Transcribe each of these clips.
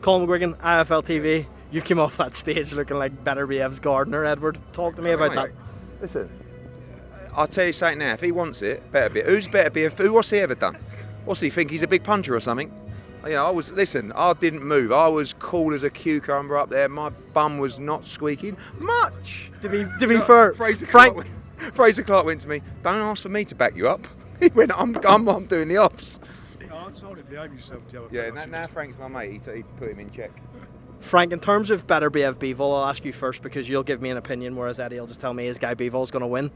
Colin McGuigan, IFLTV. You've come off that stage looking like Beterbiev's gardener, Edward. Talk to me about that. Listen, I'll tell you something now. If he wants it, Beterbiev. Who's Beterbiev? What's he ever done? What's he think? He's a big puncher or something? You know, I didn't move. I was cool as a cucumber up there. My bum was not squeaking much. To be fair, Fraser Clark went to me, don't ask for me to back you up. He went, I'm doing the offs. I told him, behave yourself, Joe. Yeah, now Frank's my mate. He put him in check. Frank, in terms of Beterbiev Bivol, I'll ask you first because you'll give me an opinion, whereas Eddie will just tell me his guy Bivol's going to win.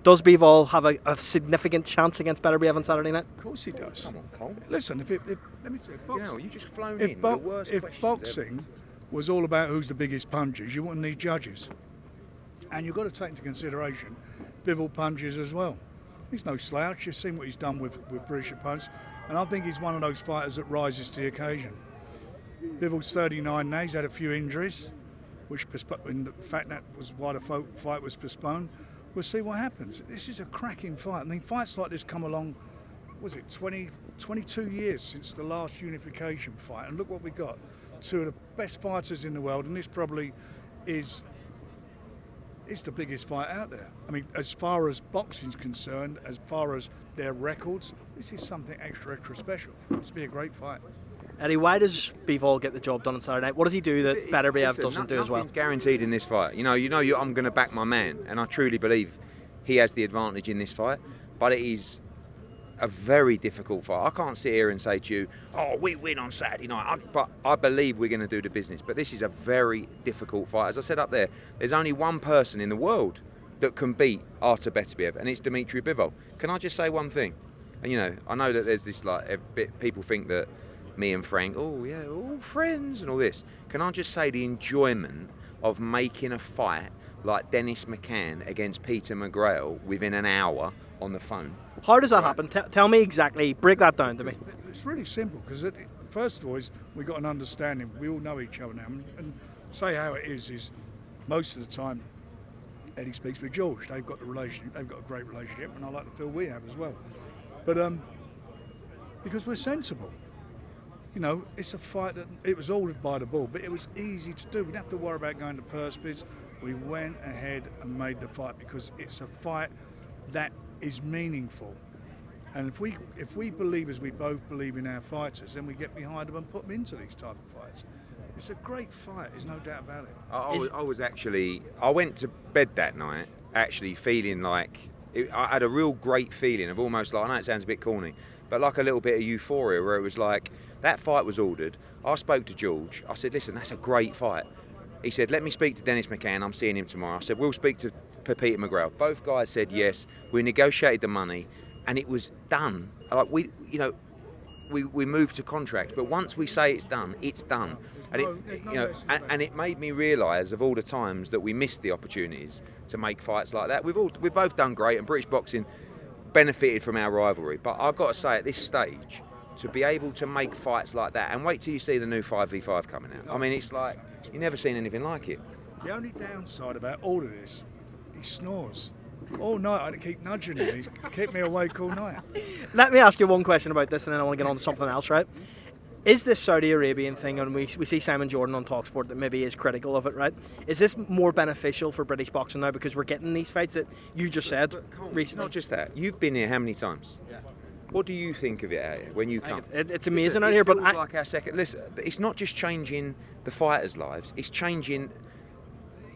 Does Bivol have a significant chance against Beterbiev on Saturday night? Of course he does. Come on, Cole. Listen, let me tell you, boxing, you just flown if, in bo- the worst if questions boxing was all about who's the biggest punchers, you wouldn't need judges. And you've got to take into consideration Bivol punches as well. He's no slouch. You've seen what he's done with British opponents. And I think he's one of those fighters that rises to the occasion. Bivol's 39 now. He's had a few injuries, which in the fact that was why the fight was postponed. We'll see what happens. This is a cracking fight. I mean, fights like this come along, 22 years since the last unification fight. And look what we got. Two of the best fighters in the world, and this probably is the biggest fight out there. I mean, as far as boxing's concerned, as far as their records, this is something extra special. It's be a great fight. Eddie, why does Bivol get the job done on Saturday night? What does he do that Beterbiev doesn't do as well? Nothing's guaranteed in this fight. You know, I'm going to back my man, and I truly believe he has the advantage in this fight. But it is a very difficult fight. I can't sit here and say to you, "Oh, we win on Saturday night." But I believe we're going to do the business. But this is a very difficult fight. As I said up there, there's only one person in the world that can beat Artur Beterbiev, and it's Dmitry Bivol. Can I just say one thing? And I know that there's this people think that me and Frank, all friends and all this. Can I just say the enjoyment of making a fight like Dennis McCann against Peter McGrail within an hour on the phone? How does that happen? Tell me exactly. Break that down to me. It's really simple because first of all, we got an understanding. We all know each other now, and say how it is most of the time Eddie speaks with George. They've got the relationship. They've got a great relationship, and I like to feel we have as well. But because we're sensible. It's a fight that it was ordered by the bull, but it was easy to do. We didn't have to worry about going to purse bids. We went ahead and made the fight because it's a fight that is meaningful. And if we believe, as we both believe in our fighters, then we get behind them and put them into these type of fights. It's a great fight, there's no doubt about it. I went to bed that night actually feeling like, I had a real great feeling of almost like, I know it sounds a bit corny, but like a little bit of euphoria where it was like, that fight was ordered. I spoke to George. I said, listen, that's a great fight. He said, let me speak to Dennis McCann. I'm seeing him tomorrow. I said, we'll speak to Peter McGrail. Both guys said yes. We negotiated the money, and it was done. Like we moved to contract. But once we say it's done, it's done. And it made me realise of all the times that we missed the opportunities to make fights like that. We've both done great, and British boxing benefited from our rivalry. But I've got to say, at this stage, to be able to make fights like that, and wait till you see the new 5v5 coming out. I mean, it's like, you've never seen anything like it. The only downside about all of this, he snores. All night I keep nudging him, he's kept me awake all night. Let me ask you one question about this, and then I want to get on to something else, right? Is this Saudi Arabian thing, and we see Simon Jordan on TalkSport that maybe is critical of it, right? Is this more beneficial for British boxing now because we're getting these fights that you just said recently? It's not just that. You've been here how many times? Yeah. What do you think of it out here when you come? It's amazing out here, but like our second. Listen, it's not just changing the fighters' lives. It's changing.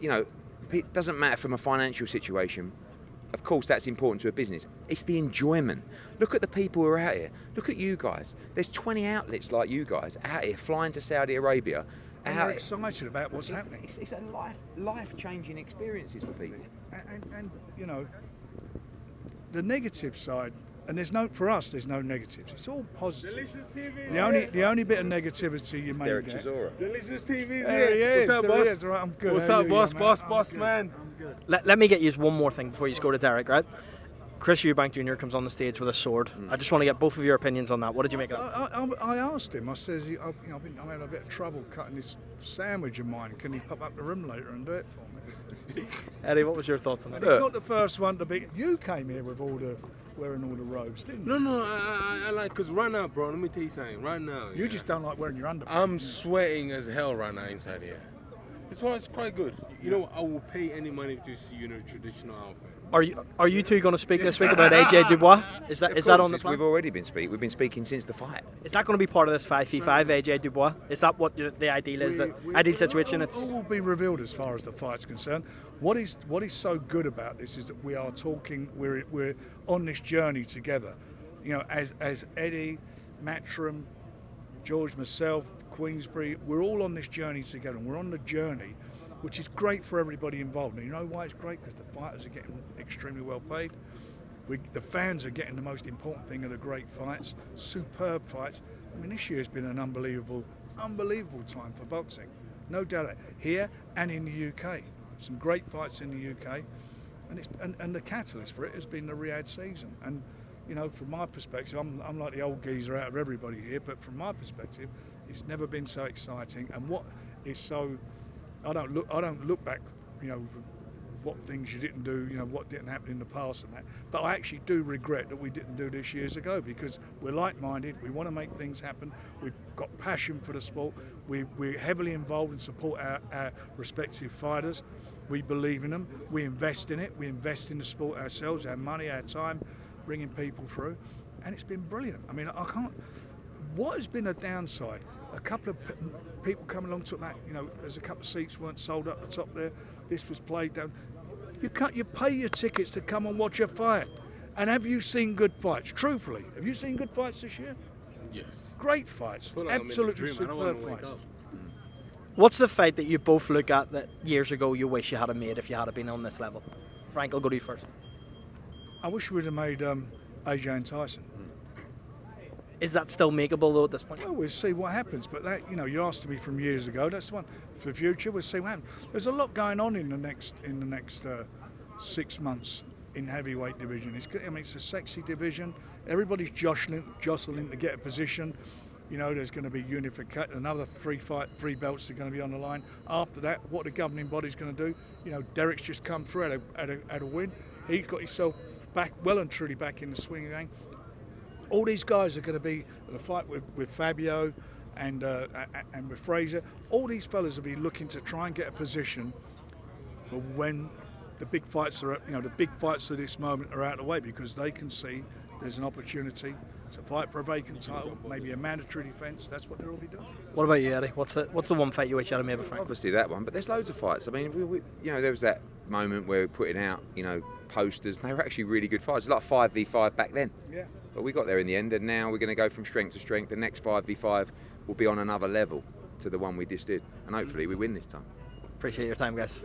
It doesn't matter from a financial situation. Of course, that's important to a business. It's the enjoyment. Look at the people who are out here. Look at you guys. There's 20 outlets like you guys out here flying to Saudi Arabia. And they're excited about what's happening. It's a life-changing experiences for people. And the negative side. And there's no negatives. It's all positive. Delicious TV. The only bit of negativity you may Derek get. Chisora. Delicious TV. What's up, boss? Yes, right, I'm good. What's How up, are boss? you, Boss, man. I'm good. let me get you one more thing before you go to Derek, right? Chris Eubank Jr. comes on the stage with a sword. I just want to get both of your opinions on that. What did you make of that? I asked him. I says, I'm having a bit of trouble cutting this sandwich of mine. Can he pop up the room later and do it for me? Eddie, what was your thoughts on that? It's not the first one to be. You came here with wearing all the robes, didn't you? No, I like, because right now, bro, let me tell you something. Right now, You just don't like wearing your underpants. I'm sweating as hell right now inside here. It's quite good. You know, I will pay any money to see you in a traditional outfit. Are you two going to speak this week about Aj-Dubois? Is that on the plan? We've already been speaking. We've been speaking since the fight. Is that going to be part of this 5v5, Aj-Dubois? Is that what the ideal is? Ideal situation? It's All will be revealed as far as the fight's concerned. What is so good about this is that we are talking. We're on this journey together. You know, as Eddie, Matchroom, George, myself, Queensbury, we're all on this journey together, and we're on the journey, which is great for everybody involved. And you know why it's great? Because the fighters are getting extremely well paid. The fans are getting the most important thing of the great fights, superb fights. I mean, this year's been an unbelievable time for boxing. No doubt here and in the UK. Some great fights in the UK. And the catalyst for it has been the Riyadh season. And, you know, from my perspective, I'm like the old geezer out of everybody here, but from my perspective, it's never been so exciting. And what is so... I don't look back, you know, what things you didn't do, you know, what didn't happen in the past and that. But I actually do regret that we didn't do this years ago, because we're like-minded, we want to make things happen, we've got passion for the sport, we're heavily involved and support our respective fighters, we believe in them, we invest in it, we invest in the sport ourselves, our money, our time, bringing people through, and it's been brilliant. I mean, what has been a downside? A couple of people come along, took that, you know, there's a couple of seats weren't sold up the top there. This was played down. You pay your tickets to come and watch a fight. And have you seen good fights? Truthfully, have you seen good fights this year? Yes. Great fights, Feel like I'm in a absolutely dream. I don't want superb to wake fights. up. What's the fight that you both look at that years ago you wish you had made if you had been on this level? Frank, I'll go to you first. I wish we'd have made AJ and Tyson. Is that still makeable though at this point? Well, we'll see what happens. But that, you know, you asked me from years ago. That's the one for the future. We'll see what happens. There's a lot going on in the next 6 months in heavyweight division. It's a sexy division. Everybody's jostling to get a position. You know, there's going to be unification. Another three belts are going to be on the line. After that, what the governing body's going to do? You know, Derek's just come through at a win. He's got himself back, well and truly back in the swing again. All these guys are going to be in a fight with Fabio and with Fraser. All these fellas will be looking to try and get a position for when the big fights are, you know, the big fights of this moment are out of the way, because they can see there's an opportunity to fight for a vacant title, maybe a mandatory defence. That's what they'll all be doing. What about you, Eddie? What's the one fight you wish you had made with Frank? Obviously that one, but there's loads of fights. I mean, you know, there was that moment where we were putting out, you know, posters. They were actually really good fights. It was like 5v5 back then. Yeah. But we got there in the end, and now we're going to go from strength to strength. The next 5v5 will be on another level to the one we just did, and hopefully we win this time. Appreciate your time, guys.